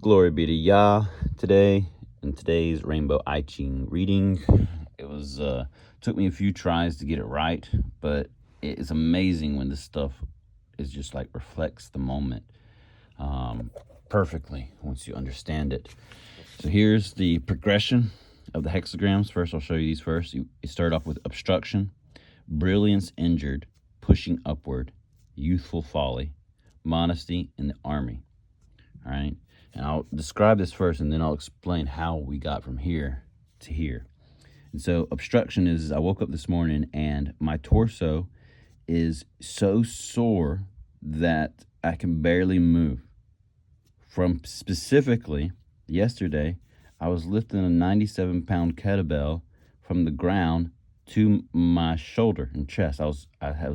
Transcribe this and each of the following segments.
Glory be to Yah today in today's Rainbow I Ching reading. It was took me a few tries to get it right, but it's amazing when this stuff is just like reflects the moment perfectly once you understand it. So here's the progression of the hexagrams. First, I'll show you these first. You start off with obstruction, brilliance injured, pushing upward, youthful folly, modesty in the army. All right. And I'll describe this first, and then I'll explain how we got from here to here. And so obstruction is, I woke up this morning and my torso is so sore that I can barely move. From specifically yesterday, I was lifting a 97-pound kettlebell from the ground to my shoulder and chest. I was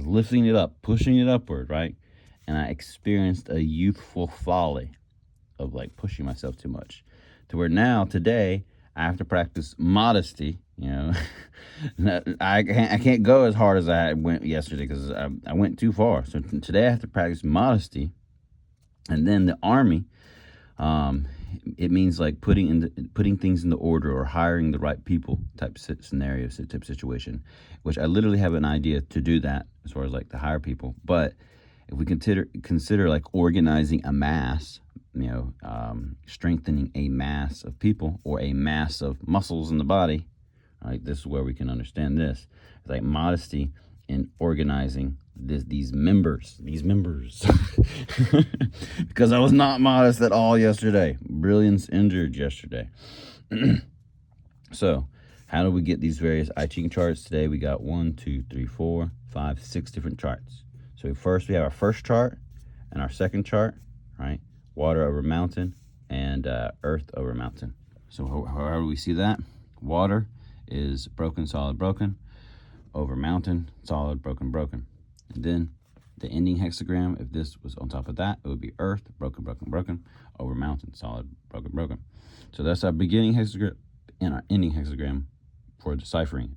lifting it up, pushing it upward, right? And I experienced a youthful folly of like pushing myself too much, to where now today I have to practice modesty. You know, I can't go as hard as I went yesterday because I went too far. So today I have to practice modesty. And then the army, it means like putting things into order or hiring the right people type scenario, type situation, which I literally have an idea to do that as far as like to hire people. But if we consider like organizing a mass, you know, strengthening a mass of people or a mass of muscles in the body, right? This is where we can understand this. It's like modesty in organizing these members, because I was not modest at all yesterday. Brilliance injured yesterday. So how do we get these various I Ching charts? Today we got 1, 2, 3, 4, 5, 6 different charts. So first we have our first chart and our second chart, right? Water over mountain and earth over mountain. So however we see that, water is broken, solid, broken. Over mountain, solid, broken, broken. And then the ending hexagram, if this was on top of that, it would be earth, broken, broken, broken. Over mountain, solid, broken, broken. So that's our beginning hexagram and our ending hexagram for deciphering.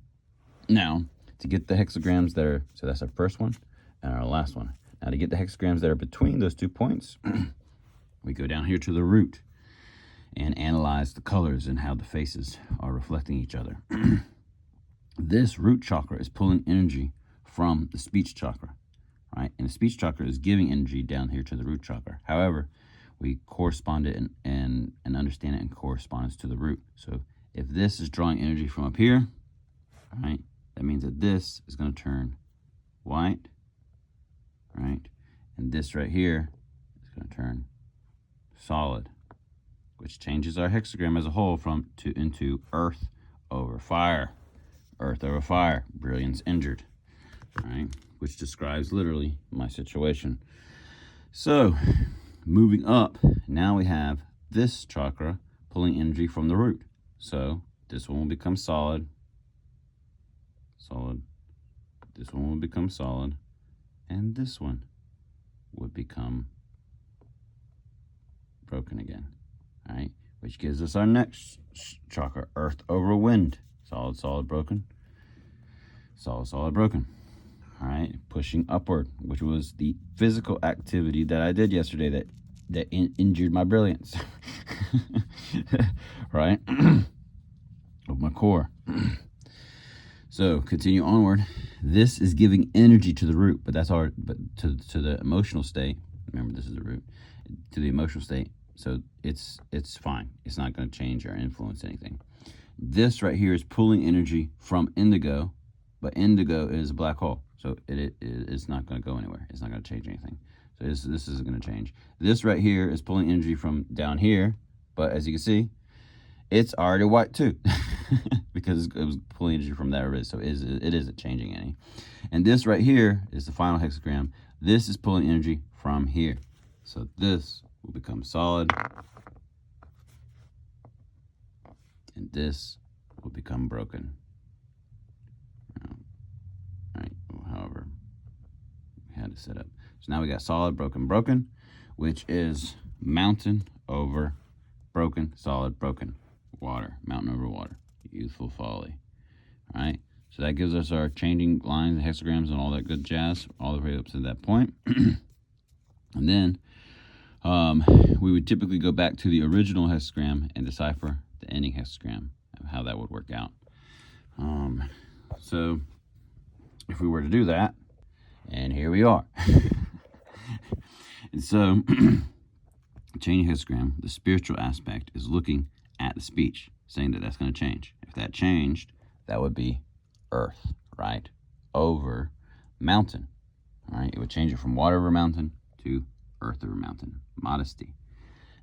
Now, to get the hexagrams that are, so that's our first one and our last one. Now to get the hexagrams that are between those 2 points, we go down here to the root and analyze the colors and how the faces are reflecting each other. This root chakra is pulling energy from the speech chakra, right? And the speech chakra is giving energy down here to the root chakra. However, we correspond it and understand it in correspondence to the root. So if this is drawing energy from up here, right, that means that this is going to turn white, right? And this right here is going to turn solid, which changes our hexagram as a whole into earth over fire. Earth over fire, brilliance injured, right? Which describes literally my situation. So moving up, now we have this chakra pulling energy from the root. So this one will become solid, solid. This one will become solid, and this one would become broken again, all right? Which gives us our next chakra, earth over wind. Solid, solid, broken. Solid, solid, broken. All right, pushing upward, which was the physical activity that I did yesterday that injured my brilliance, right? Of my core. So continue onward. This is giving energy to the root, but that's our, but to the emotional state. Remember, this is the root. To the emotional state. So it's fine. It's not going to change or influence anything. This right here is pulling energy from indigo, but indigo is a black hole, so it's not going to go anywhere. It's not going to change anything. So this isn't going to change. This right here is pulling energy from down here, but as you can see, it's already white too, because it was pulling energy from that already, so it isn't changing any. And this right here is the final hexagram. This is pulling energy from here, so this will become solid. And this will become broken. All right, however, we had to set up. So now we got solid, broken, broken, which is mountain over broken, solid, broken. Water, mountain over water, youthful folly. All right, so that gives us our changing lines, hexagrams, and all that good jazz, all the way up to that point. And then we would typically go back to the original hexagram and decipher the ending hexagram, how that would work out. So if we were to do that, and here we are. And so changing hexagram, the spiritual aspect is looking at the speech, saying that that's going to change. If that changed, that would be earth, right? Over mountain, all right? It would change it from water over mountain to earth over mountain, modesty.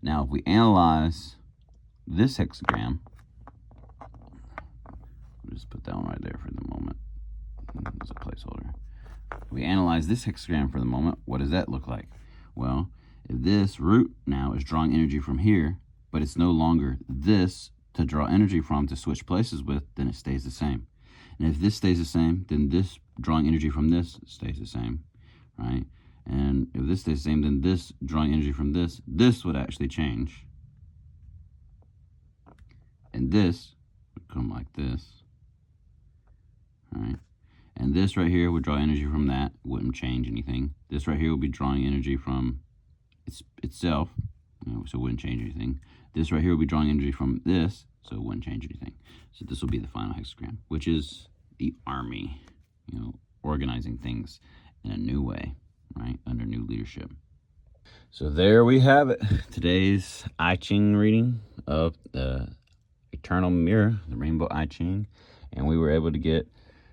Now, if we analyze this hexagram, we'll just put that one right there for the moment as a placeholder. If we analyze this hexagram for the moment, what does that look like? Well, if this root now is drawing energy from here, but it's no longer this to draw energy from to switch places with, then it stays the same. And if this stays the same, then this drawing energy from this stays the same, right? And if this stays the same, then this drawing energy from this would actually change. And this would come like this, right? And this right here would draw energy from that, wouldn't change anything. This right here would be drawing energy from itself, so it wouldn't change anything. This right here would be drawing energy from this, so it wouldn't change anything. So this will be the final hexagram, which is the army, organizing things in a new way, right, under new leadership. So there we have it. Today's I Ching reading of the Eternal Mirror, the Rainbow I Ching, and we were able to get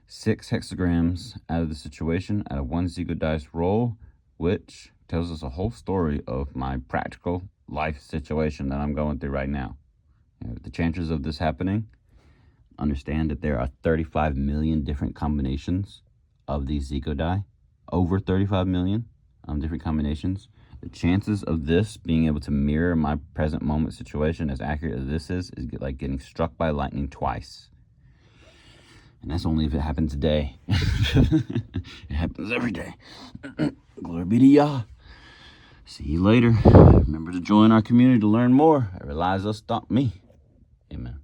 6 hexagrams out of the situation out of 1 ZeGoDie roll, which tells us a whole story of my practical life situation that I'm going through right now. The chances of this happening, understand that there are 35 million different combinations of these ZeGoDie, over 35 million different combinations. The chances of this being able to mirror my present moment situation as accurate as this is like getting struck by lightning twice. And that's only if it happened today. It happens every day. Glory be to Yah. See you later. Remember to join our community to learn more. I realize they'll stop me. Amen.